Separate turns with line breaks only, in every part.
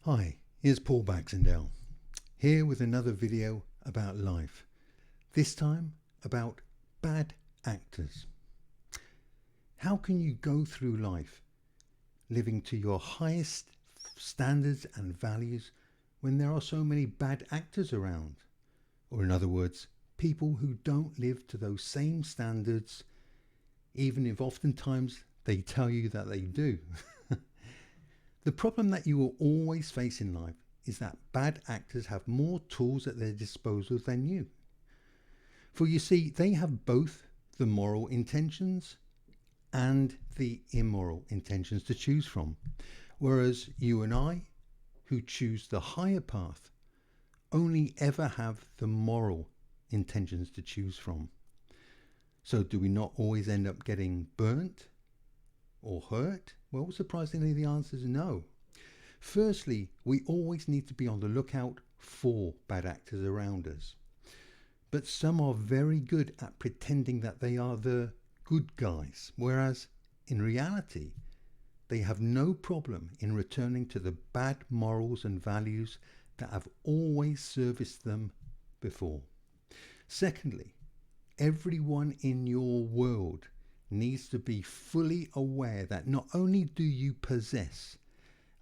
Hi, here's Paul Baxendale, here with another video about life, this time about bad actors. How can you go through life living to your highest standards and values when there are so many bad actors around? Or in other words, people who don't live to those same standards, even if oftentimes they tell you that they do. The problem that you will always face in life is that bad actors have more tools at their disposal than you. For you see, they have both the moral intentions and the immoral intentions to choose from. Whereas you and I, who choose the higher path, only ever have the moral intentions to choose from. So do we not always end up getting burnt or hurt? Well, surprisingly, the answer is no. Firstly, we always need to be on the lookout for bad actors around us. But some are very good at pretending that they are the good guys, whereas in reality, they have no problem in returning to the bad morals and values that have always serviced them before. Secondly, everyone in your world needs to be fully aware that not only do you possess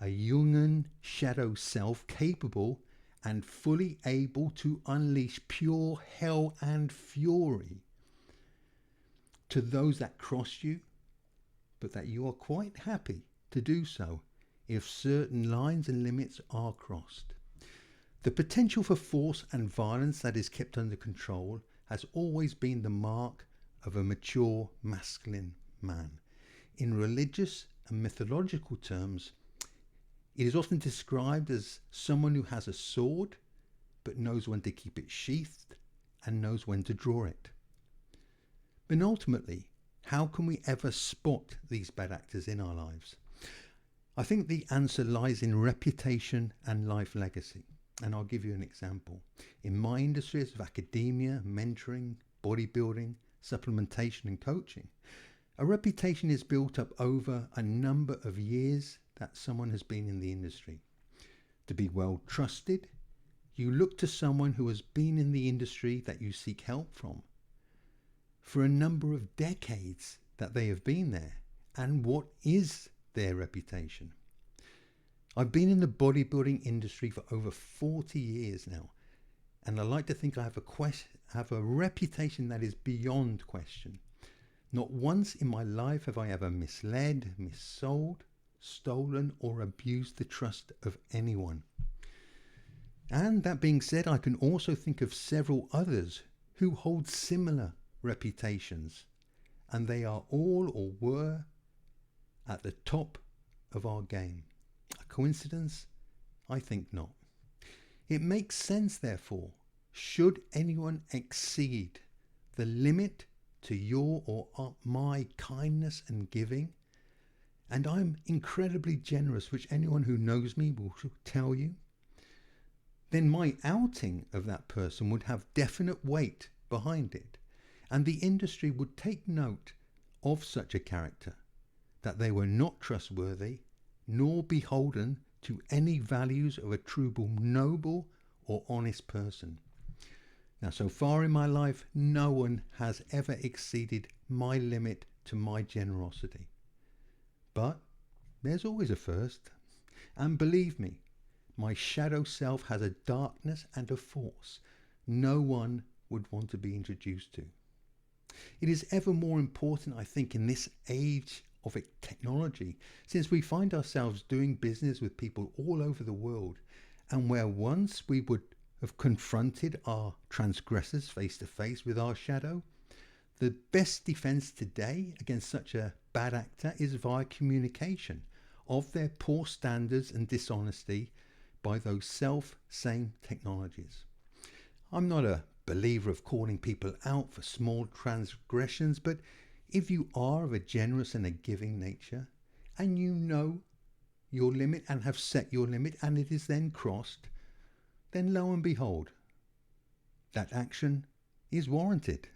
a Jungian Shadow-self capable and fully able to unleash pure hell and fury to those that cross you, but that you are quite happy to do so if certain lines and limits are crossed. The potential for force and violence that is kept under control has always been the mark of a mature masculine man. In religious and mythological terms, it is often described as someone who has a sword but knows when to keep it sheathed and knows when to draw it. But ultimately, how can we ever spot these bad actors in our lives? I think the answer lies in reputation and life legacy. And I'll give you an example. In my industries of academia, mentoring, bodybuilding, supplementation and coaching, a reputation is built up over a number of years that someone has been in the industry. To be well trusted, you look to someone who has been in the industry that you seek help from for a number of decades that they have been there. And what is their reputation? I've been in the bodybuilding industry for over 40 years now, and I like to think I have a reputation that is beyond question. Not once in my life have I ever misled, missold, stolen or abused the trust of anyone. And that being said, I can also think of several others who hold similar reputations, and they are all or were at the top of our game. A coincidence? I think not. It makes sense, therefore, should anyone exceed the limit to your or my kindness and giving, and I'm incredibly generous, which anyone who knows me will tell you, then my outing of that person would have definite weight behind it, and the industry would take note of such a character, that they were not trustworthy nor beholden to any values of a true noble or honest person. Now, so far in my life, no one has ever exceeded my limit to my generosity. But there's always a first. And believe me, my shadow self has a darkness and a force no one would want to be introduced to. It is ever more important, I think, in this age of technology, since we find ourselves doing business with people all over the world, and where once we would have confronted our transgressors face to face with our shadow, the best defense today against such a bad actor is via communication of their poor standards and dishonesty by those same technologies. I'm not a believer of calling people out for small transgressions, but if you are of a generous and a giving nature, and you know your limit and have set your limit, and it is then crossed, then lo and behold, that action is warranted.